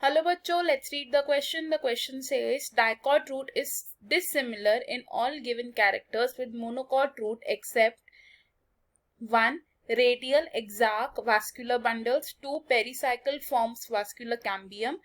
Hello bachcho, let's read the question. The question says dicot root is dissimilar in all given characters with monocot root except 1. Radial exarch vascular bundles, 2. Pericycle forms vascular cambium,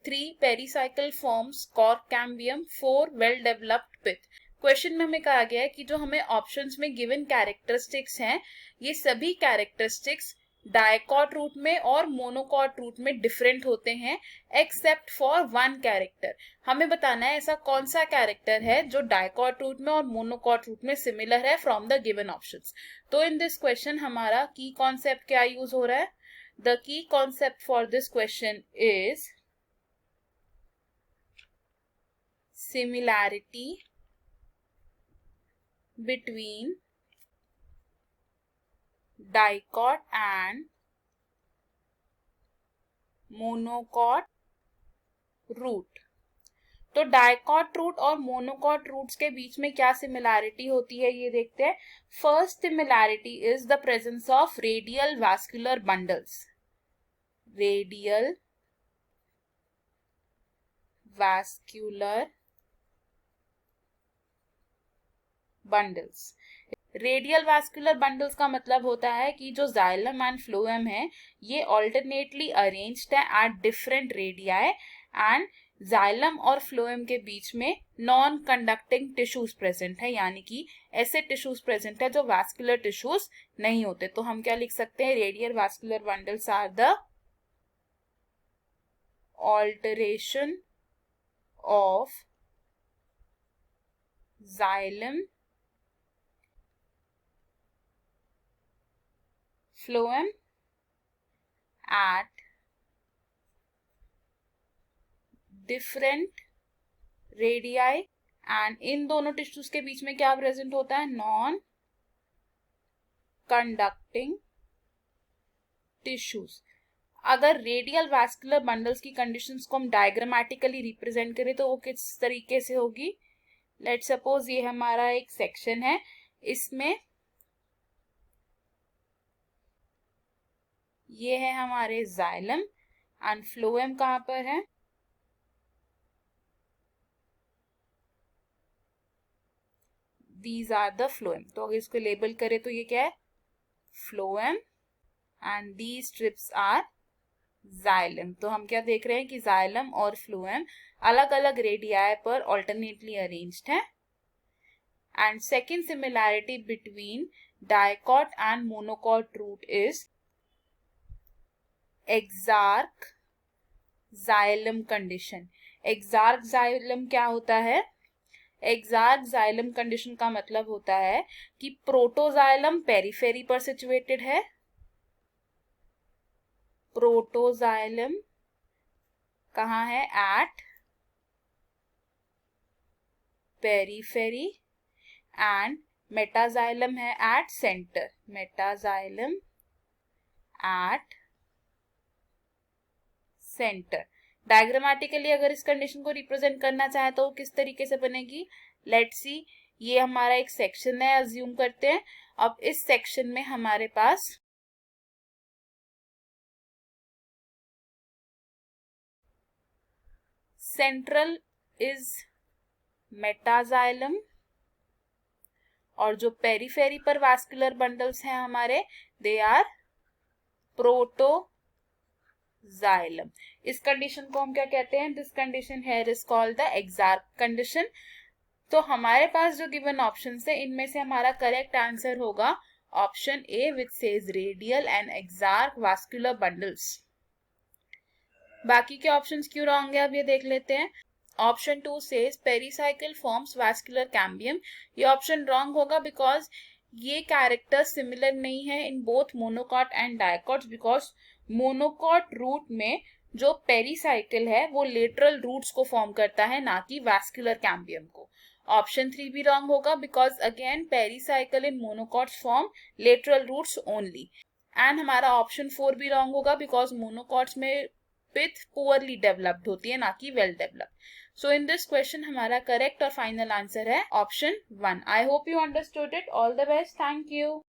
3. Pericycle forms cork cambium, 4. well developed pith. Question में हमें कहा गया है कि जो हमें options में given characteristics हैं ये सभी कैरेक्टरिस्टिक्स डायकॉट रूट में और मोनोकॉट रूट में डिफरेंट होते हैं एक्सेप्ट फॉर वन कैरेक्टर. हमें बताना है ऐसा कौन सा कैरेक्टर है जो डायकॉट रूट में और मोनोकॉट रूट में सिमिलर है फ्रॉम द गिवन ऑप्शंस. तो इन दिस क्वेश्चन हमारा की कॉन्सेप्ट क्या यूज हो रहा है? The key concept for this question is similarity between dicot and monocot root. तो डायकॉट रूट और मोनोकॉट रूट्स के बीच में क्या सिमिलैरिटी होती है ये देखते हैं. First similarity is the presence of radial vascular bundles. Radial vascular bundles. Radial vascular bundles का मतलब होता है कि जो जाइलम एंड फ्लोएम है ये ऑल्टरनेटली अरेंज्ड है at different radii and xylem और फ्लोएम के बीच में नॉन कंडक्टिंग टिश्यूज प्रेजेंट है, यानी कि ऐसे टिश्यूज प्रेजेंट है जो वास्कुलर टिश्यूज नहीं होते. तो हम क्या लिख सकते हैं? Radial vascular bundles are the alteration of xylem phloem at different radii and इन दोनों टिश्यूज के बीच में क्या प्रेजेंट होता है? Non conducting tissues. अगर रेडियल वास्कुलर बंडल्स की कंडीशंस को हम डायग्रामेटिकली रिप्रेजेंट करें तो वो किस तरीके से होगी? लेट सपोज ये हमारा एक सेक्शन है, इसमें ये है हमारे जाइलम एंड फ्लोएम कहां पर है? These are the phloem. तो अगर इसको लेबल करें तो ये क्या है? Phloem and these strips are xylem. तो हम क्या देख रहे हैं कि जाइलम और फ्लोएम अलग अलग रेडियाई पर ऑल्टरनेटली अरेंज्ड है. And second similarity between dicot and monocot root is exarch xylem condition. Exarch xylem क्या होता है? एक्सार्क जाइलम कंडीशन का मतलब होता है कि प्रोटोजाइलम पेरिफेरी पर सिचुएटेड है. प्रोटोजाइलम कहाँ है? At periphery. एंड मेटाजाइलम है at centre. Metaxylem at centre. Diagrammatically अगर इस कंडीशन को रिप्रेजेंट करना चाहे तो किस तरीके से बनेगी? Let's see. ये हमारा एक सेक्शन है, अज्यूम करते हैं. अब इस सेक्शन में हमारे पास सेंट्रल इज मेटाजाइलम और जो पेरिफेरी पर वास्कुलर बंडल्स हैं हमारे दे आर प्रोटो जाइलम. इस कंडीशन को हम क्या कहते हैं? This condition here is called the exarch condition. तो हमारे पास जो गिवन ऑप्शंस है इनमें से हमारा करेक्ट आंसर होगा option A which says radial and exarch vascular bundles. बाकी के ऑप्शंस क्यों रॉन्ग है अब ये देख लेते हैं. Option 2 says pericycle forms vascular cambium. ये ऑप्शन रॉन्ग होगा बिकॉज ये कैरेक्टर सिमिलर नहीं है in both monocot and dicot, because monocot root में जो पेरिसाइकिल है वो लेटरल रूट्स को फॉर्म करता है, ना कि वास्कुलर कैम्बियम को. ऑप्शन 3 भी रॉन्ग होगा because again pericycle in monocots form lateral roots only. And हमारा ऑप्शन 4 भी रॉन्ग होगा बिकॉज मोनोकॉट्स में पिथ पुअरली डेवलप्ड होती है, ना कि well developed. So in this question हमारा करेक्ट और फाइनल आंसर है option 1. I hope you understood it. All the best. Thank you.